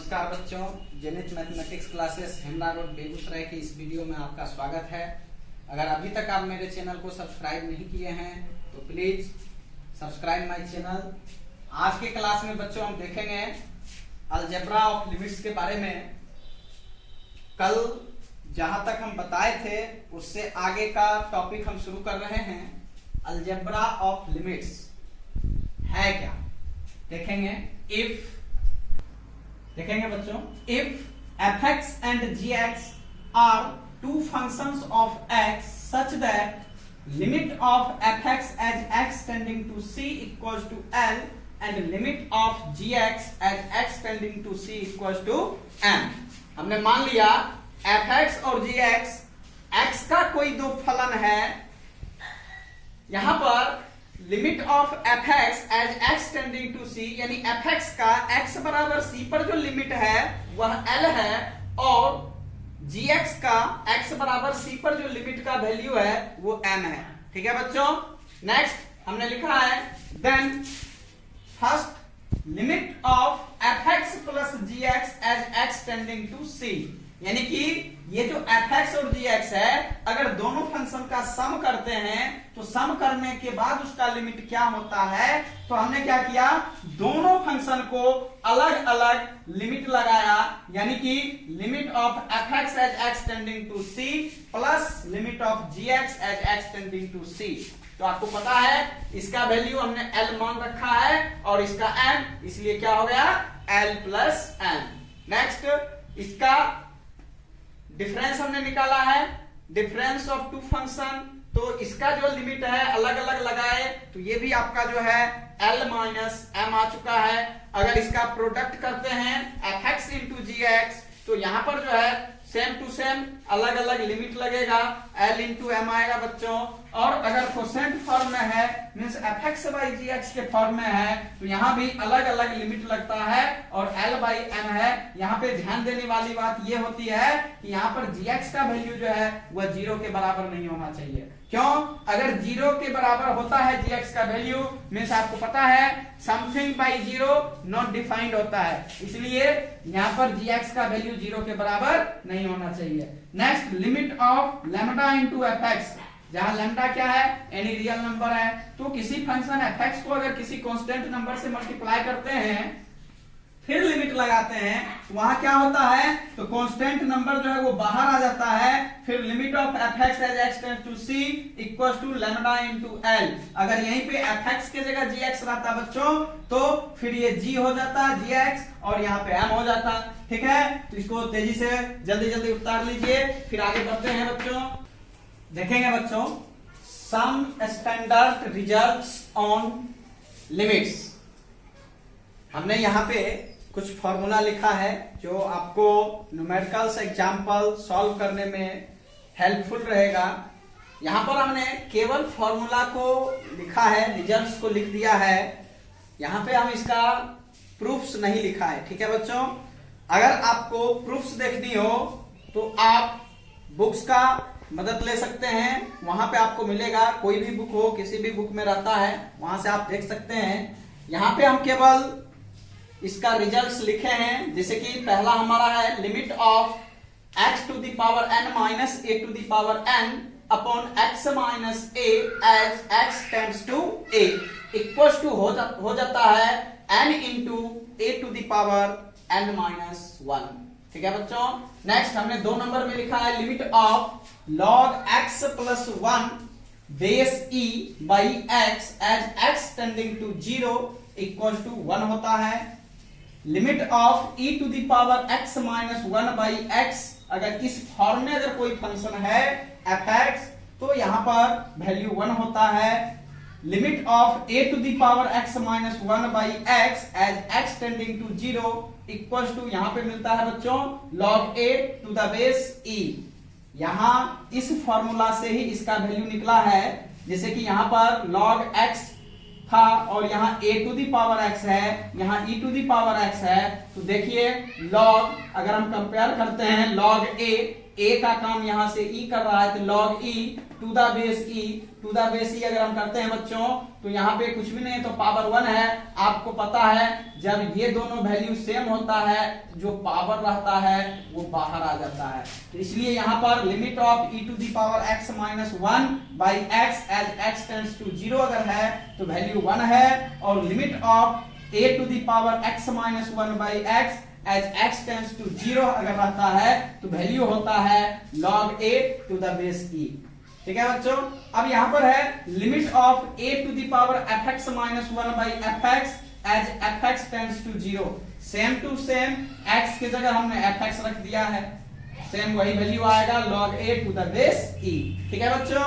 नमस्कार बच्चों, Zenith mathematics classes Himra road Begusarai की इस वीडियो में आपका स्वागत है। अगर अभी तक आप मेरे चैनल को सब्सक्राइब नहीं किए हैं तो प्लीज सब्सक्राइब माय चैनल। आज के क्लास में बच्चों हम देखेंगे अलजेब्रा ऑफ लिमिट्स के बारे में। कल जहां तक हम बताए थे उससे आगे का टॉपिक हम शुरू कर रहे हैं। अलजेब्रा ऑफ लिमिट्स है क्या देखेंगे। देखेंगे बच्चों, if fx and gx are two functions of x such that limit of fx as x tending to c equals to L and limit of gx as x tending to c equals to M। हमने मान लिया fx और gx x का कोई दो फलन है। यहां पर limit of fx as x tending to c, यानी fx का x बराबर c पर जो लिमिट है वह L है और gx का x बराबर c पर जो लिमिट का वैल्यू है वो M है। ठीक है बच्चों। नेक्स्ट हमने लिखा है then first limit of fx plus gx as x tending to c, यानी कि ये जो fx और gx है अगर दोनों फंक्शन का सम करते हैं तो सम करने के बाद उसका लिमिट क्या होता है। तो हमने क्या किया, दोनों फंक्शन को अलग अलग लिमिट लगाया, यानी कि limit of fx as x tending to c plus limit of gx as x tending to c। तो आपको पता है इसका वैल्यू हमने L मान रखा है और इसका M, इसलिए क्या हो गया L प्लस M। नेक्स्ट इसका डिफरेंस हमने निकाला है, डिफरेंस ऑफ टू फंक्शन। तो इसका जो लिमिट है अलग अलग लगाए तो ये भी आपका जो है L माइनस M आ चुका है। अगर इसका प्रोडक्ट करते हैं fx इंटू gx तो यहां पर जो है सेम टू सेम अलग अलग लिमिट लगेगा, L इंटू M आएगा बच्चों। और अगर कोसेंट फॉर्म में है मींस fx बाई gx के फॉर्म में है तो यहाँ भी अलग अलग लिमिट लगता है और L बाई M है। यहाँ पे ध्यान देने वाली बात ये होती है कि यहाँ पर gx का वैल्यू जो है वह 0 के बराबर नहीं होना चाहिए। क्यों? अगर 0 के बराबर होता है gx का वैल्यू मींस आपको पता है समथिंग बाई 0 नॉट डिफाइंड होता है, इसलिए यहाँ पर gx का वैल्यू 0 के बराबर नहीं होना चाहिए। Next limit of lambda into fx, जहां लैम्डा क्या है एनी रियल नंबर है तो किसी फंक्शन fx को अगर किसी कांस्टेंट नंबर से मल्टीप्लाई करते हैं फिर लिमिट लगाते हैं वहां क्या होता है तो कांस्टेंट नंबर जो है वो बाहर आ जाता है। फिर limit of fx as x tends to c equals to lambda into L। अगर यहीं पे fx के जगह gx रहता बच्चों तो फिर ये g हो जाता gx और यहाँ पे m हो जाता। ठीक है, तो इसको तेजी से जल्दी जल्दी उतार लीजिए, फिर आगे बढ़ते हैं बच्चों। देखेंगे बच्चों some standard results on limits. हमने यहाँ पे कुछ फॉर्मूला लिखा है जो आपको न्यूमेरिकल्स एग्जाम्पल सॉल्व करने में हेल्पफुल रहेगा। यहाँ पर हमने केवल फॉर्मूला को लिखा है, रिजल्ट्स को लिख दिया है। यहाँ पे हम इसका प्रूफ्स नहीं लिखा है। ठीक है बच्चों, अगर आपको प्रूफ्स देखनी हो तो आप बुक्स का मदद ले सकते हैं, वहां पे आपको मिलेगा। कोई भी बुक हो, किसी भी बुक में रहता है, वहां से आप देख सकते हैं। यहाँ पे हम केवल इसका रिजल्ट्स लिखे हैं, जैसे कि पहला हमारा है limit of x to the power n minus a to the power n upon x minus a as x tends to a equals to हो जाता है n into a to the power n minus 1। ठीक है बच्चों। Next हमने 2 number में लिखा है limit of log x plus 1 base e by x as x tending to 0 equals to 1 होता है। Limit of e to the power x minus 1 by x, अगर इस फॉर्म में अगर कोई फंक्शन है fx तो यहाँ पर वैल्यू 1 होता है। Limit of a to the power x minus 1 by x as x tending to 0 equals to यहाँ पे मिलता है बच्चों log a to the base e। यहाँ इस फॉर्मूला से ही इसका वैल्यू निकला है, जैसे कि यहाँ पर log x था और यहाँ a to the power x है, यहाँ e to the power x है। तो देखिए log, अगर हम कंपेयर करते हैं log a ए का काम यहां से ई कर रहा है, तो log e to the base e अगर हम करते हैं बच्चों तो यहाँ पे कुछ भी नहीं तो पावर 1 है। आपको पता है जब ये दोनों वैल्यू सेम होता है जो पावर रहता है वो बाहर आ जाता है, तो इसलिए यहाँ पर limit of e to the power x minus 1 by x as x tends to 0 अगर है तो वैल्यू 1 है, और limit of a to the power x minus 1 by x as x tends to 0 अगर रहता है तो वैल्यू होता है log a to the base e। ठीक है बच्चों, अब यहाँ पर है limit of a to the power fx minus 1 by fx as fx tends to 0। Same to same x की जगह हमने fx रख दिया है, सेम वही वैल्यू आएगा log a to the base e। ठीक है बच्चों,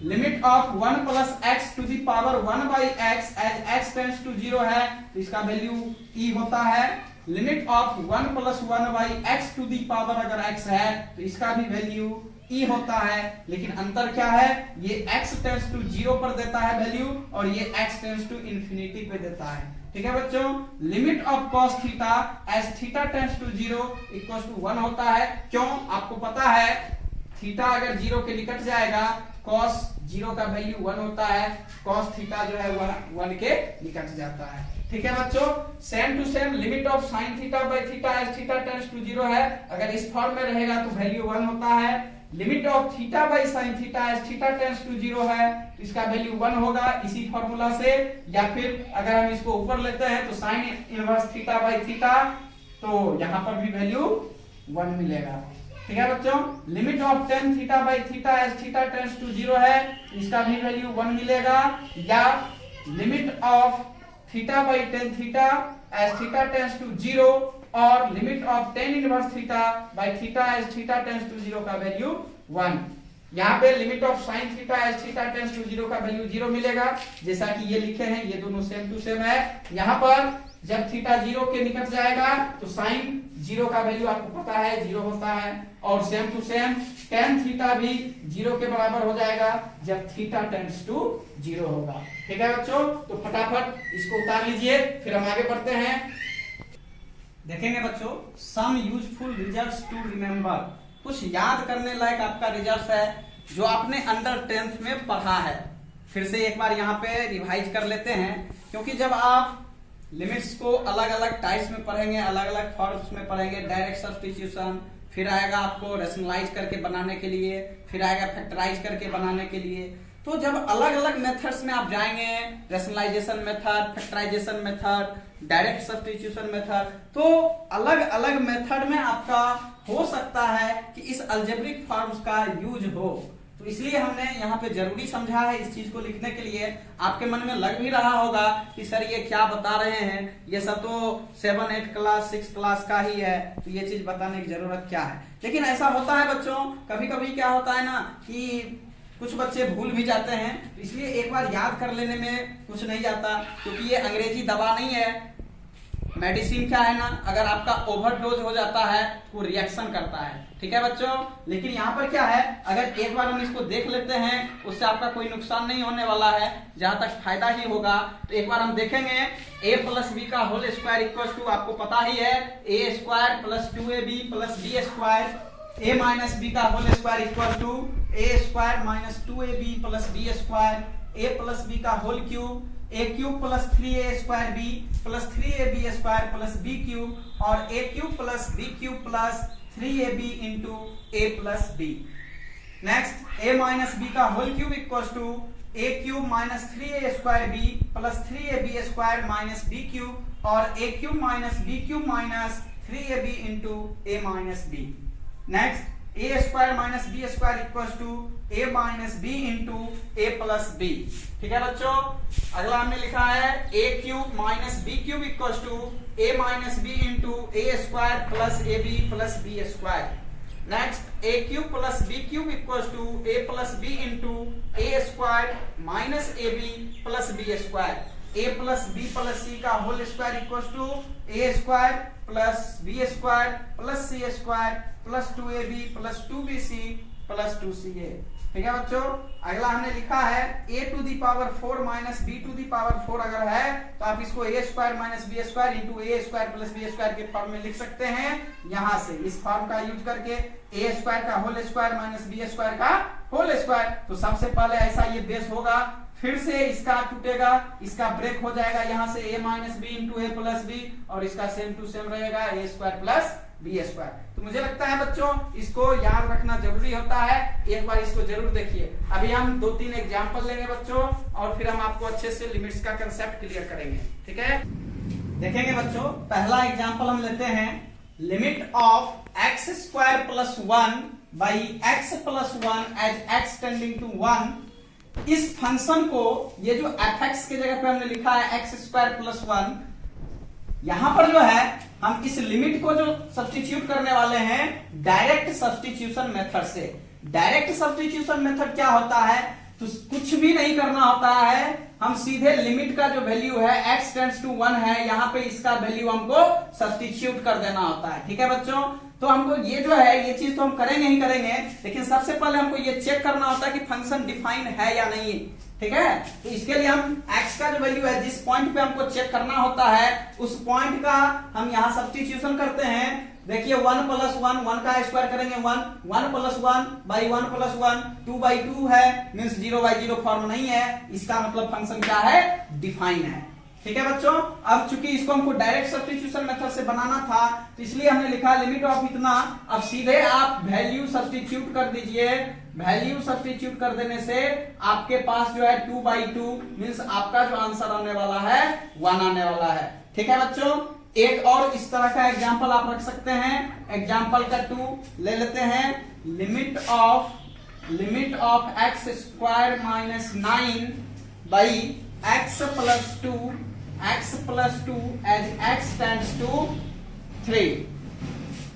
limit of 1 plus x to the power 1 by x as x tends to 0 है तो इसका वैल्यू e होता है। Limit of 1 plus 1 by x to the power अगर x है तो इसका भी वैल्यू e होता है, लेकिन अंतर क्या है, ये x टेंड्स टू 0 पर देता है वैल्यू और ये x टेंड्स टू इंफिनिटी पे देता है। ठीक है बच्चों, limit of cos theta as theta tends to 0 equals to 1 होता है। क्यों, आपको पता है थीटा अगर 0 के निकट जाएगा cos 0 का वैल्यू 1 होता है, cos थीटा जो है 1 के निकट जाता है। ठीक है बच्चों, same to same limit of sin theta by theta as theta tends to 0 है, अगर इस फॉर्म में रहेगा तो वैल्यू 1 होता है। Limit of theta by sin theta as theta tends to 0 है तो इसका वैल्यू 1 होगा इसी फॉर्मूला से, या फिर अगर हम इसको ऊपर लेते हैं तो sin inverse theta by theta, तो यहाँ पर भी वैल्यू 1 मिलेगा। ठीक है बच्चों, limit of tan theta by theta as theta tends to 0 है इसका भी वैल्यू 1 मिलेगा, या limit of theta by tan theta as theta tends to 0 और limit of tan inverse theta by theta as theta tends to 0 का value 1। यहाँ पे limit of sin theta as theta tends to 0 का value 0 मिलेगा, जैसा कि ये लिखे हैं, ये दोनों सेम टू सेम है। यहाँ पर जब थीटा 0 के निकट जाएगा तो sin 0 का वैल्यू आपको पता है 0 होता है, और same to same tan theta भी 0 के बराबर हो जाएगा जब थीटा टेंड्स टू 0 होगा। ठीक है बच्चों, तो फटाफट इसको उतार लीजिए, फिर हम आगे बढ़ते हैं। देखेंगे बच्चों some useful results to remember, कुछ याद करने लायक आपका रिजल्ट है जो आपने अंडर 10th में पढ़ा है। फिर से एक बार यहाँ पे रिवाइज कर लेते हैं, क्योंकि जब आप लिमिट्स को अलग अलग टाइप्स में पढ़ेंगे, अलग अलग फॉर्म्स में पढ़ेंगे, डायरेक्ट सब्स्टिट्यूशन, फिर आएगा आपको रेशनलाइज करके बनाने के लिए, फिर आएगा फैक्टराइज करके बनाने के लिए, तो जब अलग अलग मेथड्स में आप जाएंगे, rationalisation method, factorisation method, direct substitution method, तो अलग अलग मेथड में आपका हो सकता है कि इस अलजेब्रिक फॉर्म्स का यूज हो, तो इसलिए हमने यहाँ पे जरूरी समझा है इस चीज को लिखने के लिए। आपके मन में लग भी रहा होगा कि सर ये क्या बता रहे हैं, ये सब तो 7, 8 क्लास 6 क्लास का ही है, तो ये चीज बताने की जरूरत क्या है। लेकिन ऐसा होता है बच्चों, कभी कभी क्या होता है ना कि कुछ बच्चे भूल भी जाते हैं, तो इसलिए एक बार याद कर लेने में कुछ नहीं जाता, क्योंकि ये अंग्रेजी दवा नहीं है। मेडिसिन क्या है ना, अगर आपका ओवरडोज हो जाता है तो रिएक्शन करता है। ठीक है बच्चों, लेकिन यहाँ पर क्या है, अगर एक बार हम इसको देख लेते हैं उससे आपका कोई नुकसान नहीं होने वाला है, जहां तक फायदा ही होगा। तो एक बार हम देखेंगे a प्लस बी का होल स्क्वायर इक्वल टू, आपको पता ही है, a square plus 2ab plus b square, a minus b का whole square equal to a square minus 2ab plus b square, a plus b का whole cube, a cube plus 3a square b plus 3ab square plus b cube, और a cube plus b cube plus 3ab into a plus b। Next a minus b का whole cube equal to a cube minus 3a square b plus 3ab square minus b cube, और a cube minus b cube minus 3ab into a minus b। Next a square minus b square equal to a minus b into a plus b। ठीक है बच्चों, अगला हमने लिखा है a cube minus b cube equal to a minus b into a square plus ab plus b square. Next a cube plus b cube equal to a plus b into a square minus ab plus b square. a plus b plus c का whole square equal to a square plus b square plus c square plus 2ab plus 2bc plus 2ca। ठीक है बच्चों, अगला हमने लिखा है a to the power 4 minus b to the power 4 अगर है तो आप इसको a square minus b square into A square plus b square के फॉर्म में लिख सकते हैं। यहां से इस फॉर्म का यूज करके a स्क्वायर का whole square minus b square का होल स्क्वायर। तो सबसे पहले ऐसा ये बेस होगा, फिर से इसका टूटेगा, इसका ब्रेक हो जाएगा, यहाँ से a minus b into a plus b और इसका सेम टू सेम रहेगा a square plus b square. तो मुझे लगता है बच्चों इसको याद रखना जरूरी होता है, एक बार इसको जरूर देखिए। अभी हम 2-3 एग्जांपल लेंगे बच्चों और फिर हम आपको अच्छे से लिमिट्स का कंसेप्ट क्लियर करेंगे। ठीक है, देखेंगे बच्चों, पहला एग्जांपल हम लेते हैं, limit of x square plus 1 by x plus 1 as x tending to 1। इस फंक्शन को, ये जो fx के जगह पे हमने लिखा है एक्स स्क्वायर प्लस 1, यहां पर जो है हम इस लिमिट को जो सब्स्टिट्यूट करने वाले हैं डायरेक्ट सब्स्टिट्यूशन मेथड से। डायरेक्ट सब्स्टिट्यूशन मेथड क्या होता है, तो कुछ भी नहीं करना होता है, हम सीधे लिमिट का जो वैल्यू है x टेंड्स टू 1 है, यहाँ पे इसका वैल्यू हमको सब्स्टिट्यूट कर देना होता है। ठीक है बच्चों, तो हमको ये जो है ये चीज तो हम करेंगे ही करेंगे, लेकिन सबसे पहले हमको ये चेक करना होता है कि फंक्शन डिफाइन है या नहीं। ठीक है, तो इसके लिए हम x का जो वैल्यू है, जिस पॉइंट पे हमको चेक करना होता है, उस पॉइंट का हम यहाँ सब्स्टिट्यूशन करते हैं। देखिए 1 प्लस 1, 1 का स्क्वायर करेंगे 1, 1 प्लस 1 बाई 1 प्लस 1, 2 बाई 2 है, मीन्स 0 बाई 0 फॉर्म नहीं है, इसका मतलब फंक्शन क्या है, डिफाइन है। ठीक है बच्चों, अब चूंकि इसको हमको डायरेक्ट सब्स्टिट्यूशन मेथड से बनाना था, तो इसलिए हमने लिखा लिमिट ऑफ इतना। अब सीधे आप वैल्यू सब्स्टिट्यूट कर दीजिए, वैल्यू सब्स्टिट्यूट कर देने से आपके पास जो है 2 बाई 2 मीन्स आपका जो आंसर आने वाला है 1 आने वाला है। ठीक है बच्चों, एक और इस तरह का एग्जाम्पल आप रख सकते हैं, एग्जाम्पल का 2 ले लेते हैं, limit of x square minus 9 by x plus 2 as x tends to 3।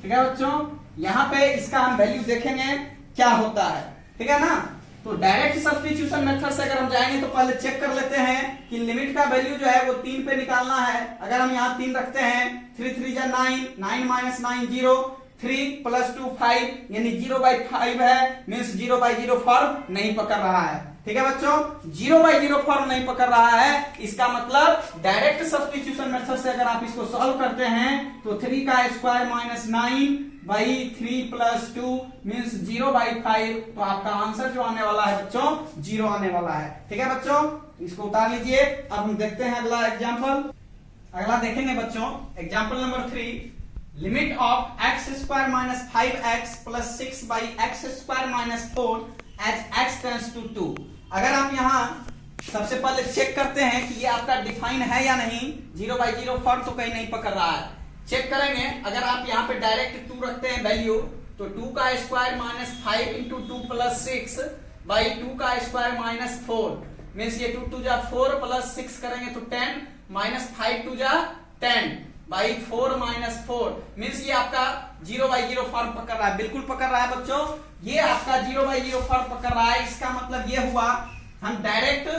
ठीक है बच्चों, यहां पे इसका हम वैल्यू देखेंगे क्या होता है। ठीक है ना, तो डायरेक्ट सब्स्टिट्यूशन मेथड से अगर हम जाएंगे तो पहले चेक कर लेते हैं कि लिमिट का वैल्यू जो है वो 3 पे निकालना है। अगर हम यहाँ 3 रखते हैं, 3 3 जा 9, 9 माइनस 9 0, 3 प्लस 2 5, यानी 0 बाई 5 है, मीन्स 0 बाई 0 फॉर्म नहीं पकड़ रहा है। ठीक है बच्चों, 0 बाई 0 फॉर्म नहीं पकड़ रहा है, इसका मतलब डायरेक्ट सब्स्टिट्यूशन मेथड से अगर आप इसको सॉल्व करते हैं तो 3 का square minus 9 by 3 plus 2 means 0 by 5, तो आपका आंसर जो आने वाला है बच्चों 0 आने वाला है। ठीक है बच्चों, इसको उतार लीजिए। अब हम देखते हैं अगला एग्जाम्पल। अगला देखेंगे बच्चों, example number 3, limit of x square minus 5x plus 6 by x square minus 4 as x tends to 2। अगर आप यहाँ सबसे पहले चेक करते हैं कि ये आपका डिफाइन है या नहीं, 0 बाई 0 फॉर्म तो कहीं नहीं पकड़ रहा है, चेक करेंगे। अगर आप यहाँ पे डायरेक्ट 2 रखते हैं वैल्यू, तो 2 का square minus 5 into 2 plus 6 by 2 का स्क्वायर माइनस 4, मीन्स ये 2 2 जा 4 प्लस 6 करेंगे तो 10 माइनस 5 2 जा 10 बाई 4 माइनस 4, मीन्स ये आपका 0 बाई 0 फॉर्म पकड़ रहा है, बिल्कुल पकड़ रहा है बच्चों, ये आपका 0 बाई 0 फॉर्म पकड़ रहा है। इसका मतलब ये हुआ हम डायरेक्ट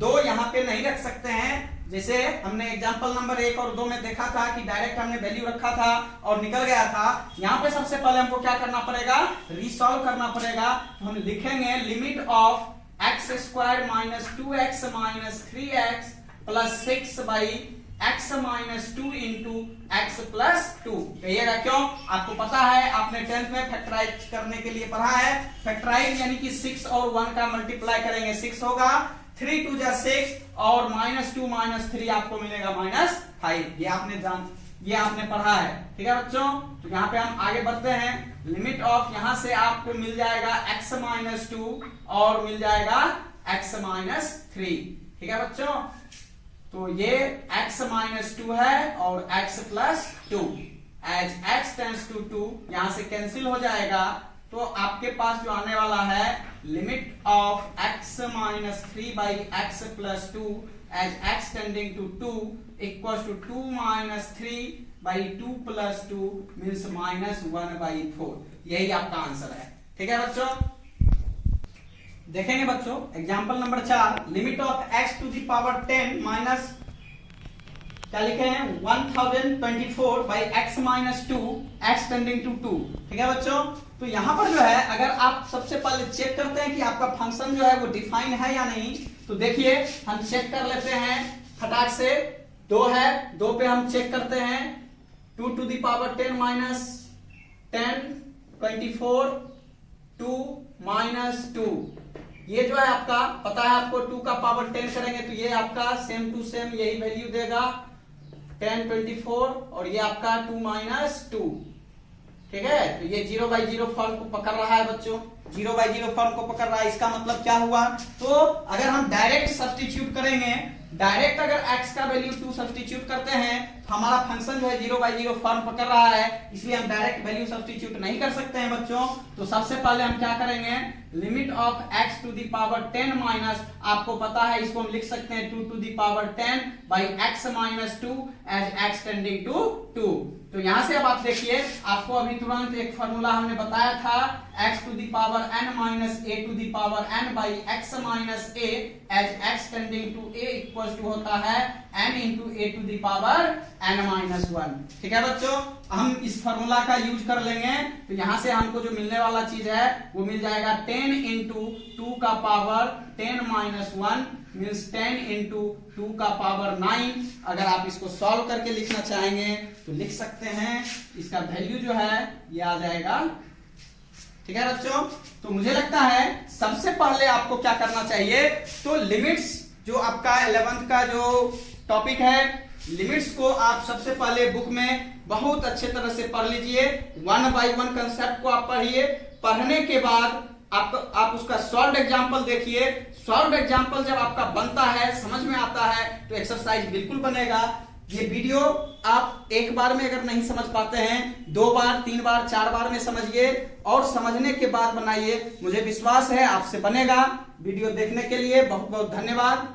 2 यहाँ पे नहीं रख सकते हैं, जैसे हमने एग्जांपल नंबर 1 और 2 में देखा था कि डायरेक्ट हमने वैल्यू रखा था और निकल गया था। यहाँ पे सबसे पहले हमको क्या करना पड़ेगा, रीसॉल्व करना पड़ेगा। तो हम लिखेंगे limit of x square minus 2x minus 3x plus 6 by x minus 2 into x plus 2। कहिएगा क्यों, आपको पता है, आपने 10th में फैक्टराइज करने के लिए पढ़ा है। फैक्टराइज यानी कि 6 और 1 का मल्टीप्लाई करेंगे 6 होगा, 3 2 जा 6 और माइनस 2 माइनस 3 आपको मिलेगा माइनस 5। ये आपने पढ़ा है। ठीक है बच्चों, तो यहाँ पे हम आगे बढ़ते हैं। लिमिट ऑफ यहाँ से आपको मिल जाएगा x माइनस 2 और मिल जाएगा x माइनस 3। ठीक है बच्चों, तो ये x माइनस 2 है और x plus 2 as x tends to 2 यहां से कैंसिल हो जाएगा, तो आपके पास जो आने वाला है limit of x minus 3 by x plus 2 as x tending to 2 equal to 2 minus 3 by 2 plus 2 means minus 1 by 4। यही आपका आंसर है। ठीक है बच्चों, देखेंगे बच्चों example number 4, limit of x to the power 10 minus क्या लिखे हैं 1024 by x minus 2 x tending to 2। ठीक है बच्चों, तो यहां पर जो है अगर आप सबसे पहले चेक करते हैं कि आपका फंक्शन जो है वो डिफाइन है या नहीं, तो देखिए हम चेक कर लेते हैं फटाक से। 2 है, 2 पे हम चेक करते हैं 2 to the power 10 minus 10 24 2 minus 2, ये जो है आपका पता है आपको 2 का पावर 10 करेंगे तो ये आपका सेम टू सेम यही वैल्यू देगा 10 24 और ये आपका 2 माइनस 2। ठीक है, तो ये 0/0 फॉर्म को पकड़ रहा है बच्चों, 0/0 फॉर्म को पकड़ रहा है। इसका मतलब क्या हुआ, तो अगर हम डायरेक्ट सब्स्टिट्यूट करेंगे, डायरेक्ट अगर x का वैल्यू 2 सब्स्टिट्यूट करते हैं तो हमारा फंक्शन जो है 0/0 फॉर्म पकड़ रहा है, इसलिए हम डायरेक्ट वैल्यू सब्स्टिट्यूट नहीं कर सकते हैं बच्चों। तो सबसे पहले हम क्या करेंगे, limit of x to the power 10 minus, आपको पता है इसको हम लिख सकते हैं 2 to the power 10 by x minus 2 as x tending to 2। तो यहां से अब आप देखिए, आपको अभी तुरंत एक फॉर्मूला हमने बताया था x to the power n minus a to the power n by x minus a as x tending to a equals to होता है n into a to the power n minus 1। ठीक है बच्चों, हम इस फॉर्मूला का use कर लेंगे, तो यहां से हमको जो मिलने वाला चीज है वो मिल जाएगा 10 इंटू 2 का पावर 10 माइनस 1 मीन्स 10 इंटू 2 का पावर 9। अगर आप इसको सॉल्व करके लिखना चाहेंगे तो लिख सकते हैं, इसका वैल्यू जो है ये आ जाएगा। ठीक है बच्चों, तो मुझे लगता है सबसे पहले आपको क्या करना चाहिए, तो लिमिट्स जो आपका 11th का जो टॉपिक है, लिमिट्स को आप सबसे पहले बुक में बहुत अच्छे तरह से पढ़ लीजिए, 1 बाई 1 कंसेप्ट को आप पढ़िए। पढ़ने के बाद आप उसका सॉल्व एग्जांपल देखिए। सॉल्व एग्जांपल जब आपका बनता है, समझ में आता है, तो एक्सरसाइज बिल्कुल बनेगा। ये वीडियो आप एक बार में अगर नहीं समझ पाते हैं, 2 बार 3 बार 4 बार में समझिए और समझने के बाद बनाइए। मुझे विश्वास है आपसे बनेगा। वीडियो देखने के लिए बहुत बहुत धन्यवाद।